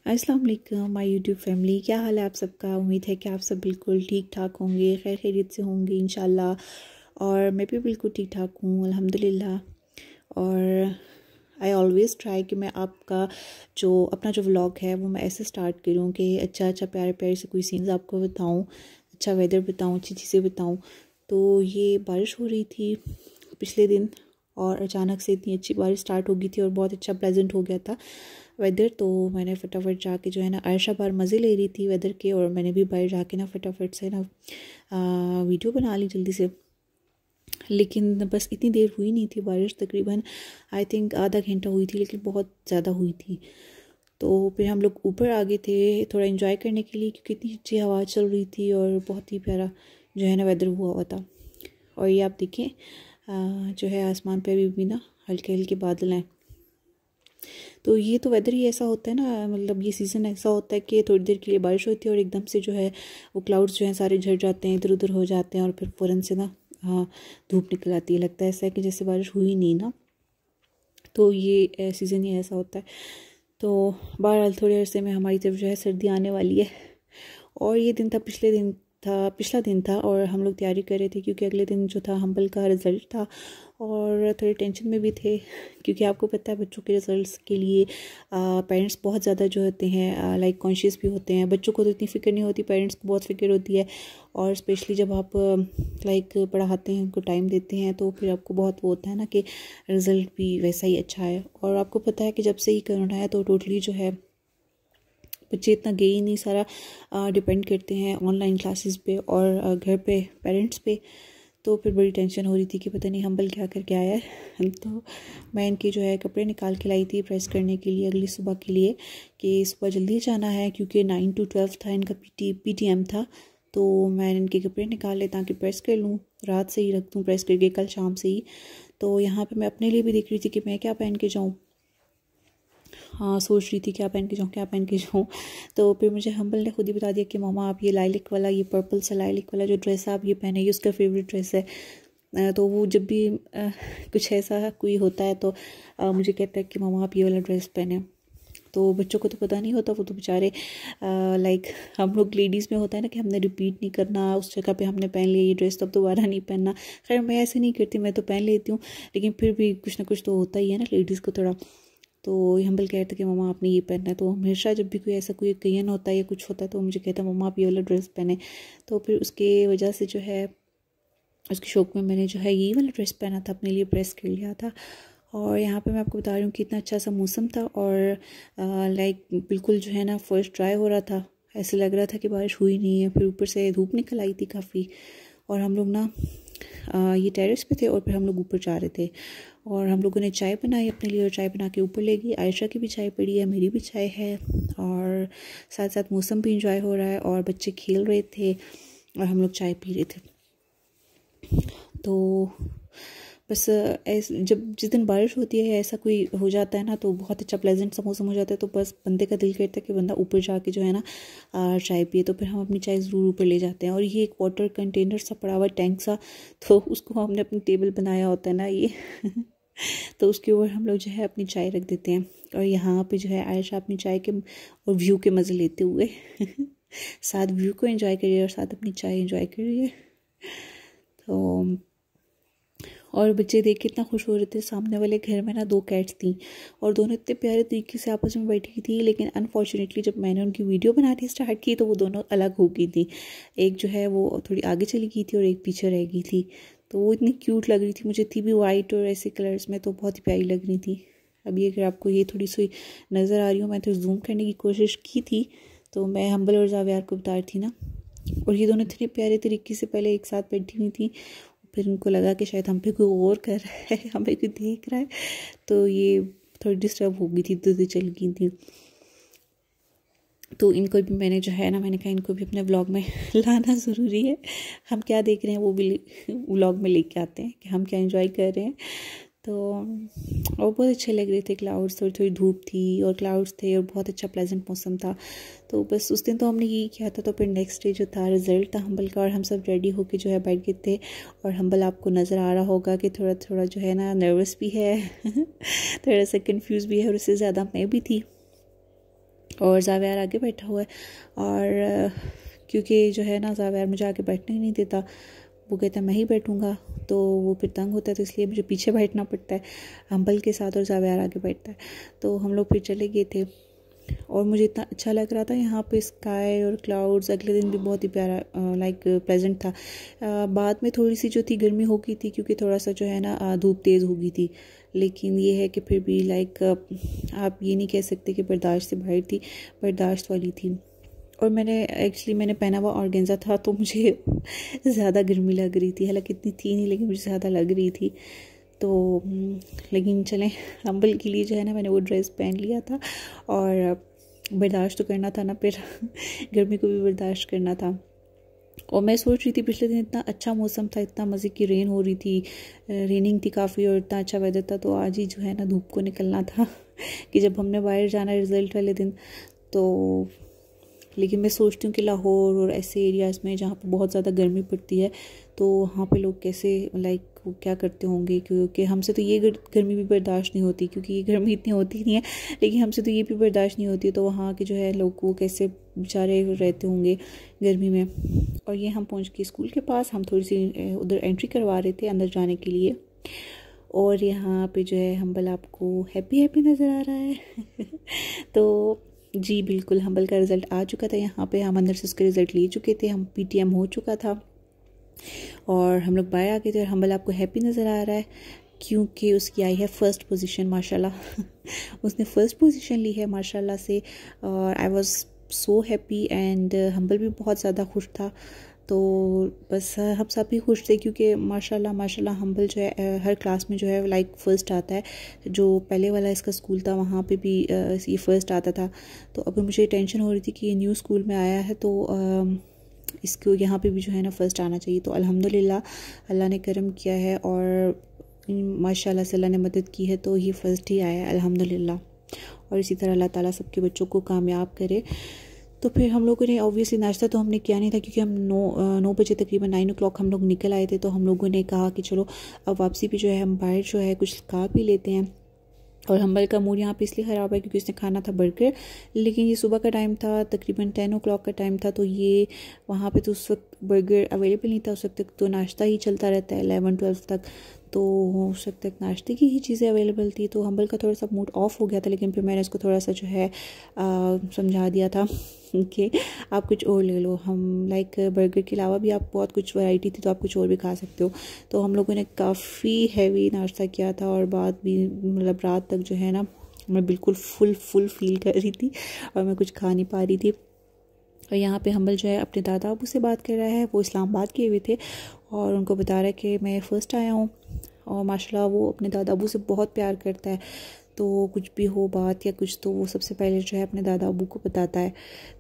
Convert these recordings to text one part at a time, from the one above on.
अस्सलाम वालेकुम my YouTube family, क्या हाल है आप सबका। उम्मीद है कि आप सब बिल्कुल ठीक ठाक होंगे, खैर खैरियत से होंगे इंशाल्लाह। और मैं भी बिल्कुल ठीक ठाक हूँ अल्हम्दुलिल्लाह। और आई ऑलवेज़ ट्राई कि मैं आपका अपना जो व्लॉग है वो मैं ऐसे स्टार्ट करूँ कि अच्छा अच्छा प्यारे प्यारे से कोई सीन्स आपको बताऊँ, अच्छा वेदर बताऊँ, अच्छी चीज़ें बताऊँ। तो ये बारिश हो रही थी पिछले दिन और अचानक से इतनी अच्छी बारिश स्टार्ट हो गई थी और बहुत अच्छा प्लेजेंट हो गया था वेदर। तो मैंने फटाफट जाके जो है ना, आयशा बाहर मज़े ले रही थी वेदर के और मैंने भी बाहर जाके ना फटाफट से ना वीडियो बना ली जल्दी से। लेकिन बस इतनी देर हुई नहीं थी बारिश, तकरीबन आई थिंक आधा घंटा हुई थी, लेकिन बहुत ज़्यादा हुई थी। तो फिर हम लोग ऊपर आ गए थे थोड़ा एंजॉय करने के लिए, क्योंकि इतनी अच्छी हवा चल रही थी और बहुत ही प्यारा जो है ना वेदर हुआ था। और ये आप देखें जो है आसमान पे अभी भी ना हल्के हल्के बादल हैं। तो ये तो वेदर ही ऐसा होता है ना, मतलब ये सीज़न ऐसा होता है कि थोड़ी देर के लिए बारिश होती है और एकदम से जो है वो क्लाउड्स जो हैं सारे झड़ जाते हैं, इधर उधर हो जाते हैं और फिर फ़ौरन से ना हाँ धूप निकल आती है। लगता है ऐसा है कि जैसे बारिश हुई नहीं ना। तो ये सीज़न ही ऐसा होता है। तो बहरहाल थोड़े अरसे में हमारी तरफ जो है सर्दी आने वाली है। और ये दिन था पिछला दिन था और हम लोग तैयारी कर रहे थे, क्योंकि अगले दिन जो था हम्बल का रिज़ल्ट था और थोड़े टेंशन में भी थे, क्योंकि आपको पता है बच्चों के रिज़ल्ट्स के लिए पेरेंट्स बहुत ज़्यादा जो होते हैं लाइक कॉन्शियस भी होते हैं। बच्चों को तो इतनी फ़िक्र नहीं होती, पेरेंट्स को बहुत फ़िक्र होती है। और स्पेशली जब आप लाइक पढ़ाते हैं, उनको टाइम देते हैं, तो फिर आपको बहुत वो होता है ना कि रिज़ल्ट भी वैसा ही अच्छा है। और आपको पता है कि जब से ही कोरोना है तो टोटली जो है बच्चे इतना गए ही नहीं, सारा डिपेंड करते हैं ऑनलाइन क्लासेस पे और घर पे पेरेंट्स पे। तो फिर बड़ी टेंशन हो रही थी कि पता नहीं हम्बल क्या करके आया है। तो मैं इनके जो है कपड़े निकाल के लाई थी प्रेस करने के लिए अगली सुबह के लिए, कि सुबह जल्दी जाना है, क्योंकि 9 to 12 था इनका PTM था। तो मैंने इनके कपड़े निकाले ताकि प्रेस कर लूँ, रात से ही रख दूँ प्रेस करके कल शाम से ही। तो यहाँ पे मैं अपने लिए भी देख रही थी कि मैं क्या पहन के जाऊँ। हाँ सोच रही थी क्या पहन के जाऊँ क्या पहन के जाऊँ। तो फिर मुझे हम्बल ने खुद ही बता दिया कि मामा आप ये लाइलिक वाला, ये पर्पल सा लाइलिक वाला जो ड्रेस है आप ये पहने, ये उसका फेवरेट ड्रेस है। तो वो जब भी कुछ ऐसा कोई होता है तो मुझे कहता है कि मामा आप ये वाला ड्रेस पहने। तो बच्चों को तो पता नहीं होता, वो तो बेचारे लाइक हम लोग लेडीज़ में होता है ना कि हमने रिपीट नहीं करना, उस जगह पे हमने पहन लिया ये ड्रेस तो अब दोबारा नहीं पहनना। खैर मैं ऐसे नहीं करती, मैं तो पहन लेती हूँ, लेकिन फिर भी कुछ ना कुछ तो होता ही है ना लेडीज़ को थोड़ा। तो हम्बल कहता है कि मम्मा आपने ये पहनना है। तो हमेशा जब भी कोई ऐसा कोई ओकेजन होता है या कुछ होता है तो मुझे कहता है मम्मा आप ये वाला ड्रेस पहने। तो फिर उसके वजह से जो है उसके शौक में मैंने जो है ये वाला ड्रेस पहना था, अपने लिए प्रेस कर लिया था। और यहाँ पे मैं आपको बता रही हूँ कि इतना अच्छा सा मौसम था और लाइक बिल्कुल जो है ना फर्स्ट ड्राई हो रहा था, ऐसे लग रहा था कि बारिश हुई नहीं है। फिर ऊपर से धूप निकल आई थी काफ़ी। और हम लोग ना ये टेरेस पे थे और फिर हम लोग ऊपर जा रहे थे और हम लोगों ने चाय बनाई अपने लिए और चाय बना के ऊपर ले गई। आयशा की भी चाय पड़ी है, मेरी भी चाय है और साथ साथ मौसम भी इंजॉय हो रहा है और बच्चे खेल रहे थे और हम लोग चाय पी रहे थे। तो बस ऐसे जब जिस दिन बारिश होती है ऐसा कोई हो जाता है ना तो बहुत अच्छा प्लेजेंट सा मौसम हो जाता है, तो बस बंदे का दिल करता है कि बंदा ऊपर जाके जो है ना चाय पिए। तो फिर हम अपनी चाय ज़रूर ऊपर ले जाते हैं। और ये एक वाटर कंटेनर सा पड़ा हुआ टैंक सा, तो उसको हमने अपनी टेबल बनाया होता है ना ये तो उसके ऊपर हम लोग जो है अपनी चाय रख देते हैं। और यहाँ पे जो है आयशा अपनी चाय के और व्यू के मज़े लेते हुए साथ व्यू को एंजॉय करिए और साथ अपनी चाय एंजॉय करिए। तो और बच्चे देख के इतना खुश हो रहे थे। सामने वाले घर में ना 2 कैट्स थी और दोनों इतने प्यारे तरीके से आपस में बैठी थी, लेकिन अनफॉर्चुनेटली जब मैंने उनकी वीडियो बनानी स्टार्ट की तो वो दोनों अलग हो गई थी। एक जो है वो थोड़ी आगे चली गई थी और एक पीछे रह गई थी। तो वो इतनी क्यूट लग रही थी, मुझे थी भी वाइट और ऐसे कलर्स में, तो बहुत ही प्यारी लग रही थी। अभी अगर आपको ये थोड़ी सी नज़र आ रही हूँ, मैं तो जूम करने की कोशिश की थी, तो मैं हम्बल और जावियार को बता रही थी ना। और ये दोनों इतने प्यारे तरीके से पहले एक साथ बैठी हुई थी, फिर उनको लगा कि शायद हम पे कोई और कर रहा है, हमें कोई देख रहा है, तो ये थोड़ी डिस्टर्ब हो गई थी, दूध चल गई थी। तो इनको भी मैंने जो है ना, मैंने कहा इनको भी अपने व्लॉग में लाना ज़रूरी है। हम क्या देख रहे हैं वो भी व्लॉग में लेके आते हैं कि हम क्या एंजॉय कर रहे हैं। तो और बहुत अच्छे लग रहे थे क्लाउड्स, थोड़ी थोड़ी धूप थी और क्लाउड्स थे और बहुत अच्छा प्लेजेंट मौसम था। तो बस उस दिन तो हमने यही किया था। तो फिर नेक्स्ट डे जो था रिज़ल्ट था हम्बल का और हम सब रेडी होके जो है बैठ गए थे। और हम्बल आपको नज़र आ रहा होगा कि थोड़ा थोड़ा जो है ना नर्वस भी है थोड़ा सा कंफ्यूज भी है और उससे ज़्यादा मैं भी थी। और जावेर आगे बैठा हुआ है। और क्योंकि जो है ना जावेर मुझे आगे बैठने ही नहीं देता, वो कहता है मैं ही बैठूंगा, तो वो फिर तंग होता है, तो इसलिए मुझे पीछे बैठना पड़ता है हम्बल के साथ और जावेर आगे बैठता है। तो हम लोग फिर चले गए थे और मुझे इतना अच्छा लग रहा था यहाँ पे, स्काई और क्लाउड्स। अगले दिन भी बहुत ही प्यारा लाइक प्लेजेंट था। बाद में थोड़ी सी जो थी गर्मी हो गई थी, क्योंकि थोड़ा सा जो है ना धूप तेज़ हो गई थी, लेकिन ये है कि फिर भी लाइक आप ये नहीं कह सकते कि बर्दाश्त से बाहर थी, बर्दाश्त वाली थी। और मैंने पहना हुआ ऑर्गेन्जा था, तो मुझे ज़्यादा गर्मी लग रही थी, हालांकि इतनी थी नहीं लेकिन मुझे ज़्यादा लग रही थी। तो लेकिन चलें, हम्बल के लिए जो है ना मैंने वो ड्रेस पहन लिया था, और बर्दाश्त तो करना था ना फिर गर्मी को भी बर्दाश्त करना था। और मैं सोच रही थी पिछले दिन इतना अच्छा मौसम था, इतना मज़े की रेन हो रही थी, रेनिंग थी काफ़ी, और इतना अच्छा वेदर था, तो आज ही जो है ना धूप को निकलना था कि जब हमने बाहर जाना रिज़ल्ट वाले दिन। तो लेकिन मैं सोचती हूँ कि लाहौर और ऐसे एरियाज़ में जहाँ पर बहुत ज़्यादा गर्मी पड़ती है, तो वहाँ पे लोग कैसे लाइक क्या करते होंगे, क्योंकि हमसे तो ये गर्मी भी बर्दाश्त नहीं होती, क्योंकि ये गर्मी इतनी होती नहीं है, लेकिन हमसे तो ये भी बर्दाश्त नहीं होती है। तो वहाँ के जो है लोग वो कैसे बेचारे रहते होंगे गर्मी में। और ये हम पहुँच गए स्कूल के पास, हम थोड़ी सी उधर एंट्री करवा रहे थे अंदर जाने के लिए। और यहाँ पे जो है हम्बल आपको हैप्पी हैप्पी नज़र आ रहा है तो जी बिल्कुल, हम्बल का रिज़ल्ट आ चुका था। यहाँ पे हम अंदर से उसका रिज़ल्ट ले चुके थे, हम PTM हो चुका था और हम लोग बाहर आ गए थे। और हम्बल आपको हैप्पी नज़र आ रहा है क्योंकि उसकी आई है फ़र्स्ट पोजीशन माशाल्लाह उसने फ़र्स्ट पोजीशन ली है माशाल्लाह से, और I was so happy and humble भी बहुत ज़्यादा खुश था। तो बस हम सब ही खुश थे, क्योंकि माशाल्लाह हम्बल जो है हर क्लास में जो है लाइक फ़र्स्ट आता है। जो पहले वाला इसका स्कूल था वहाँ पे भी ये फ़र्स्ट आता था। तो अभी मुझे टेंशन हो रही थी कि ये न्यू स्कूल में आया है, तो इसको यहाँ पे भी जो है ना फ़र्स्ट आना चाहिए। तो अल्हम्दुलिल्लाह अल्लाह ने करम किया है और माशाल्लाह से अल्लाह ने मदद की है, तो ये फ़र्स्ट ही आया है अल्हम्दुलिल्लाह। और इसी तरह अल्लाह ताला सबके बच्चों को कामयाब करे। तो फिर हम लोगों ने ऑब्वियसली नाश्ता तो हमने किया नहीं था, क्योंकि हम 9 बजे तकरीबन 9 o'clock हम लोग निकल आए थे। तो हम लोगों ने कहा कि चलो अब वापसी भी जो है हम बाहर जो है कुछ खा पी लेते हैं। और हम्बल का मूड यहाँ पे इसलिए ख़राब है क्योंकि उसने खाना था बर्गर, लेकिन ये सुबह का टाइम था, तकरीबन 10 o'clock का टाइम था। तो ये वहाँ पे तो उस वक्त बर्गर अवेलेबल नहीं था, उस वक्त तक तो नाश्ता ही चलता रहता है 11-12 तक, तो उस वक्त तक नाश्ते की ही चीज़ें अवेलेबल थी। तो हम्बल का थोड़ा सा मूड ऑफ हो गया था, लेकिन फिर मैंने इसको थोड़ा सा जो है समझा दिया था कि आप कुछ और ले लो। हम लाइक बर्गर के अलावा भी आप बहुत कुछ वैरायटी थी, तो आप कुछ और भी खा सकते हो। तो हम लोगों ने काफ़ी हैवी नाश्ता किया था, और बाद भी मतलब रात तक जो है ना मैं बिल्कुल फुल फील कर रही थी और मैं कुछ खा नहीं पा रही थी। और यहाँ पे हम्बल जो है अपने दादा अबू से बात कर रहा है, वो इस्लामाबाद के हुए थे, और उनको बता रहा है कि मैं फ़र्स्ट आया हूँ। और माशाल्लाह वो अपने दादा अबू से बहुत प्यार करता है, तो कुछ भी हो बात या कुछ तो वो सबसे पहले जो है अपने दादा अबू को बताता है।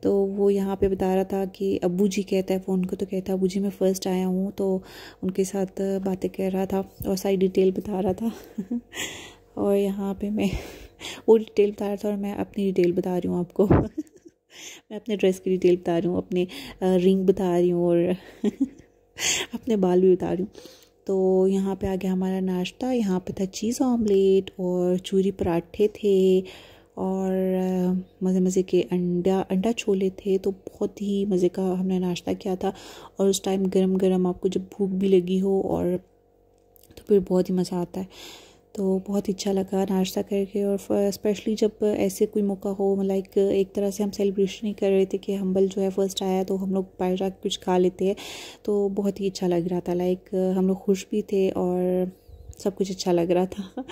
तो वो यहाँ पे बता रहा था कि अबू जी कहता है फ़ोन को, तो कहता है अबू जी मैं फ़र्स्ट आया हूँ। तो उनके साथ बातें कर रहा था और सारी डिटेल बता रहा था और यहाँ पे मैं वो डिटेल बता रहा था और मैं अपनी डिटेल बता रही हूँ आपको मैं अपने ड्रेस की डिटेल बता रही हूँ, अपने रिंग बता रही हूँ और अपने बाल भी बता रही हूँ। तो यहाँ पे आ गया हमारा नाश्ता। यहाँ पे था चीज़ ऑमलेट और चूरी पराठे थे और मज़े के अंडा छोले थे। तो बहुत ही मज़े का हमने नाश्ता किया था, और उस टाइम गरम गरम आपको जब भूख भी लगी हो और तो फिर बहुत ही मज़ा आता है। तो बहुत अच्छा लगा नाश्ता करके, और स्पेशली जब ऐसे कोई मौका हो, लाइक एक तरह से हम सेलिब्रेशन ही कर रहे थे कि हम्बल जो है फ़र्स्ट आया, तो हम लोग बाहर जाकर कुछ खा लेते हैं। तो बहुत ही अच्छा लग रहा था, लाइक हम लोग खुश भी थे और सब कुछ अच्छा लग रहा था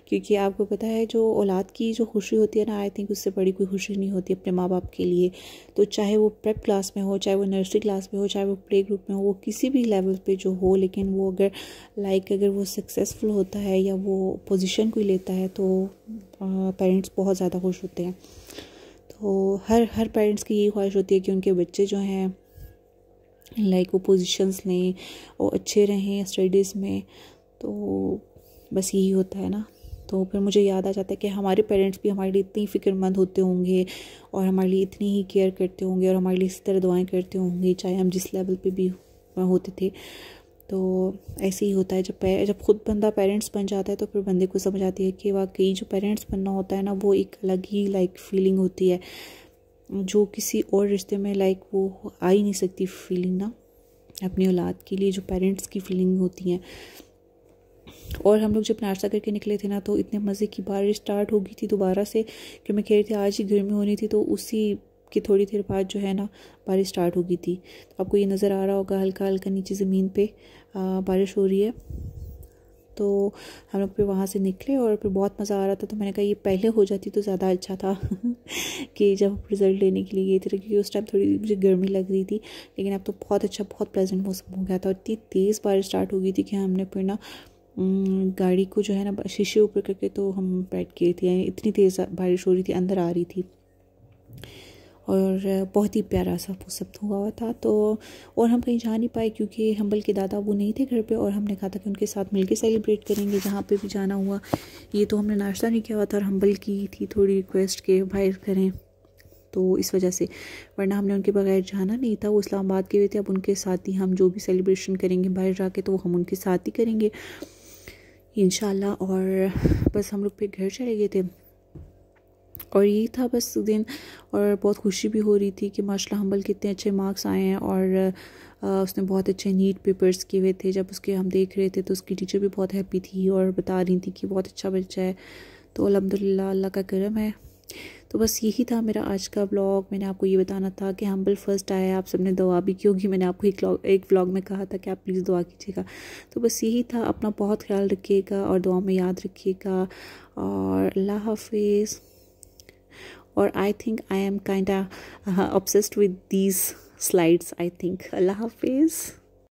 क्योंकि आपको पता है जो औलाद की जो खुशी होती है ना, आई थिंक उससे बड़ी कोई खुशी नहीं होती अपने माँ बाप के लिए। तो चाहे वो प्रेप क्लास में हो, चाहे वो नर्सरी क्लास में हो, चाहे वो प्ले ग्रुप में हो, वो किसी भी लेवल पे जो हो, लेकिन वो अगर वो सक्सेसफुल होता है या वो पोजीशन कोई लेता है, तो पेरेंट्स बहुत ज़्यादा खुश होते हैं। तो हर पेरेंट्स की यही ख्वाहिश होती है कि उनके बच्चे जो हैं लाइक वो पोजीशंस लें और अच्छे रहें स्टडीज़ में। तो बस यही होता है ना। तो फिर मुझे याद आ जाता है कि हमारे पेरेंट्स भी हमारे लिए इतनी फ़िक्रमंद होते होंगे और हमारे लिए इतनी ही केयर करते होंगे और हमारे लिए इस तरह दुआएं करते होंगे, चाहे हम जिस लेवल पे भी होते थे। तो ऐसे ही होता है, जब खुद बंदा पेरेंट्स बन जाता है तो फिर बंदे को समझ आती है कि वाकई जो पेरेंट्स बनना होता है ना, वो एक अलग ही लाइक फीलिंग होती है। जो किसी और रिश्ते में लाइक वो आ ही नहीं सकती फीलिंग ना, अपनी औलाद के लिए जो पेरेंट्स की फीलिंग होती हैं। और हम लोग जब नाश्ता करके निकले थे ना, तो इतने मज़े की बारिश स्टार्ट हो गई थी दोबारा से, कि मैं कह रही थी आज ही गर्मी होनी थी, तो उसी की थोड़ी देर बाद जो है ना बारिश स्टार्ट हो गई थी। तो आपको ये नज़र आ रहा होगा हल्का हल्का नीचे ज़मीन पे बारिश हो रही है। तो हम लोग फिर वहाँ से निकले और फिर बहुत मज़ा आ रहा था। तो मैंने कहा ये पहले हो जाती तो ज़्यादा अच्छा था कि जब रिज़ल्ट लेने के लिए गए थे, क्योंकि उस टाइम थोड़ी मुझे गर्मी लग रही थी। लेकिन अब तो बहुत अच्छा, बहुत प्लेजेंट मौसम हो गया था और इतनी तेज़ बारिश स्टार्ट हो गई थी कि हमने फिर ना गाड़ी को जो है ना शीशे ऊपर करके तो हम बैठ गए थे, यानी इतनी तेज़ बारिश हो रही थी, अंदर आ रही थी। और बहुत ही प्यारा सा मौसम हुआ था। तो और हम कहीं जा नहीं पाए क्योंकि हम्बल के दादा वो नहीं थे घर पे, और हमने कहा था कि उनके साथ मिलके सेलिब्रेट करेंगे जहाँ पे भी जाना हुआ। ये तो हमने नाश्ता नहीं किया हुआ था और हम्बल की थी थोड़ी रिक्वेस्ट के बाहर करें, तो इस वजह से, वरना हमने उनके बगैर जाना नहीं था। वो इस्लामाबाद के हुए थे, अब उनके साथ ही हम जो भी सेलिब्रेशन करेंगे बाहर जाके तो हम उनके साथ ही करेंगे इंशाल्लाह। और बस हम लोग फिर घर चले गए थे और यही था बस दिन। और बहुत खुशी भी हो रही थी कि माशाल्लाह हम्बल के इतने अच्छे मार्क्स आए हैं, और उसने बहुत अच्छे नीट पेपर्स किए हुए थे। जब उसके हम देख रहे थे तो उसकी टीचर भी बहुत हैप्पी थी और बता रही थी कि बहुत अच्छा बच्चा है। तो अल्हम्दुलिल्लाह अल्लाह का करम है। तो बस यही था मेरा आज का व्लॉग। मैंने आपको ये बताना था कि हम्बल फर्स्ट आया है, आप सबने दुआ भी की होगी। मैंने आपको एक व्लॉग में कहा था कि आप प्लीज़ दुआ कीजिएगा। तो बस यही था, अपना बहुत ख्याल रखिएगा और दुआ में याद रखिएगा, और अल्लाह हाफिज़। और I think I am kind obsessed with these slides, I think. अल्लाह हाफिज़।